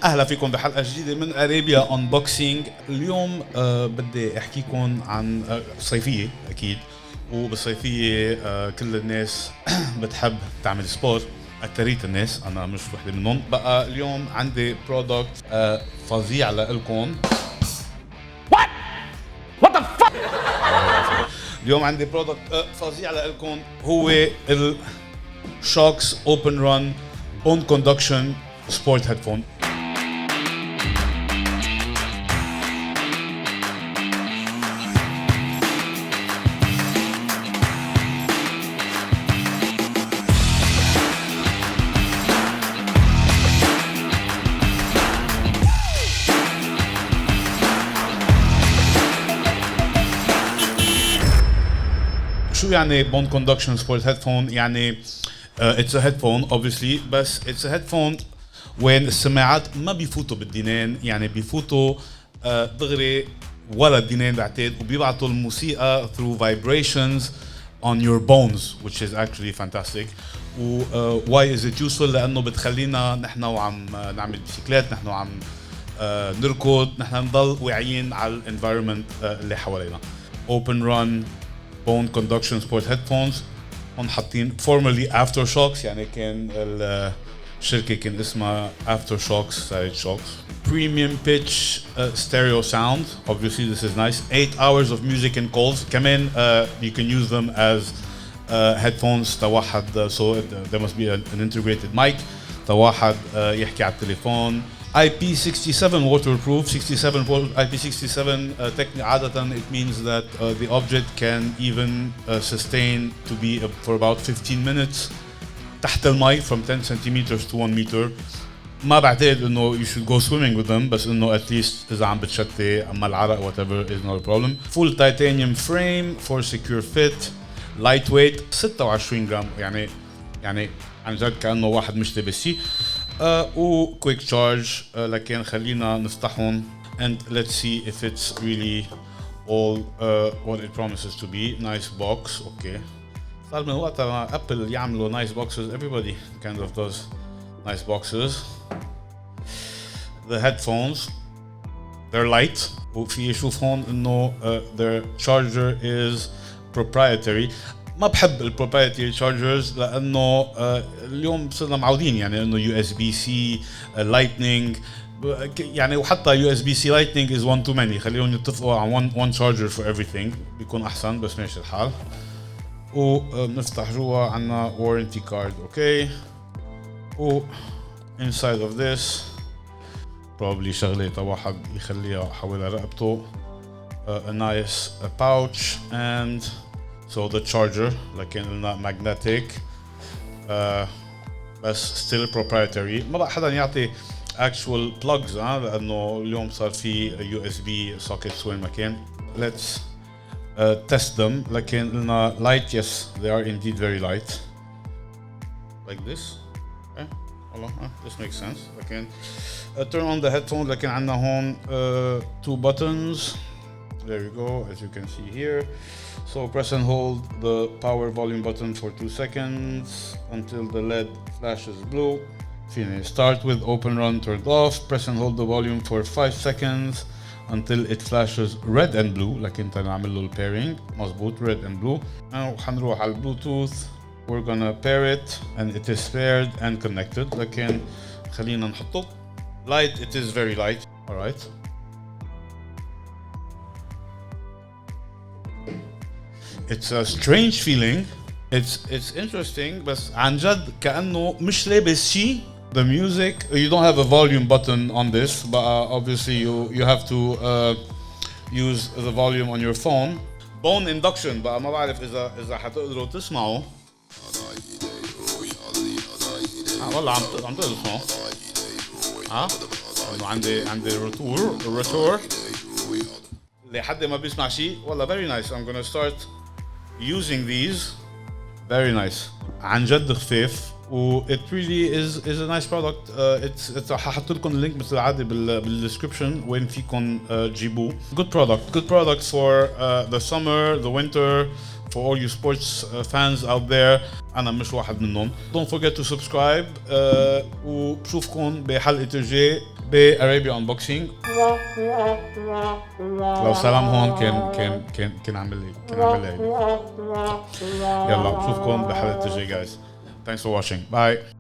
اهلا فيكم بحلقه جديده من أرابيا أنبوكسينغ. اليوم بدي احكيكم عن صيفيه اكيد، وبالصيفيه كل الناس بتحب تعمل سبورت، اكثريه الناس، انا مش وحده منهم. بقى اليوم عندي برودكت فظيع لكم. وات ذا فك. اليوم عندي برودكت فظيع لكم، هو SHOKZ Bone Induction Sport Headphone. شو يعني Bone Conduction Sport Headphone؟ يعني it's a headphone obviously، بس it's a headphone وين السماعات ما بيفوتوا بالدينين، يعني بيفوتوا دغري ولا الدينين بعتقد، وبيبعتوا الموسيقى through vibrations on your bones, which is actually fantastic. why is it useful؟ لأنه بتخلينا نحن وعم نعمل بيسيكلات، نحن وعم نركض، نحن نضل واعيين على الانفايرمنت اللي حوالينا. Open Run Bone Conduction Sport Headphones، هون حاطين formerly SHOKZ، يعني كان الشركة كان اسمها SHOKZ، صارت SHOKZ. Premium pitch stereo sound, obviously this is nice. 8 hours of music and calls. كمان you can use them as headphones تواحد، so there must be an integrated mic تواحد يحكي على التليفون. IP67 waterproof. 67 IP67 عادة it means that the object can even sustain to be for about 15 minutes تحت المي from 10 centimeters to 1 meter. ما بعتقد انه you should go swimming with them، بس انه at least اذا عم بتشتي اما العرق whatever is not a problem. Full titanium frame for secure fit. Lightweight 26 جرام، يعني عن جد كأنه واحد مش لابسيه. و quick charge. لكن خلينا نفتحهم and let's see if it's really all what it promises to be. Nice box. Okay. صار من وقت ما ابل يعملوا nice boxes, everybody kind of does nice boxes. The headphones, they're light. وفي يشوف هون انه their charger is proprietary. ما بحب البروبرايتري تشارجرز لانه اليوم صرنا معودين يعني انه USB-C Lightning، يعني وحتى USB-C Lightning is one too many. خليهم يتفقوا على one charger for everything بيكون احسن، بس ماشي الحال. ونفتح جوا عنا warranty card. اوكي. و inside of this probably شغلة واحد يخليها حول رقبته. A nice pouch and so the charger لكن قلنا magnetic بس still proprietary. ما بقى حدا يعطي actual plugs لأنه اليوم صار في USB sockets وين ما كان. Let's test them. لكن قلنا light. Yes, they are indeed very light like this. Okay. This makes sense. لكن turn on the headphone. لكن عنا هون 2 buttons. There you go, as you can see here. So press and hold the power volume button for 2 seconds until the LED flashes blue. Finish. Start with open run turned off. Press and hold the volume for 5 seconds until it flashes red and blue. لكن تنعمل له pairing. مظبوط, red and blue. Now حنروح على Bluetooth. We're gonna pair it and it is paired and connected. لكن خلينا نحطه. Light, it is very light. All right. It's a strange feeling. It's interesting, بس عن جد كأنه مش لابس شيء. The music, you don't have a volume button on this, but obviously you have to use the volume on your phone. Bone induction بقى ما بعرف إذا حتقدروا تسمعوا. والله عم تقدروا تسمعوا. إنه عندي روتور لحد ما بيسمع شيء. والله very nice. I'm gonna start using these. Very nice. عن جد خفيف. it really is a nice product. it's هحط لكم اللينك مثل العادة بالدescription وين فيكم تجيبوه. Good product for the summer, the winter, for all you sports fans out there. أنا مش واحد منهم. Don't forget to subscribe. وبشوفكم بحلقة الجاي بأرابيا أنبوكسينغ. لو سلام هون كان عامل لي. يلا بشوفكم بحلقة الجاي guys. Thanks for watching. Bye.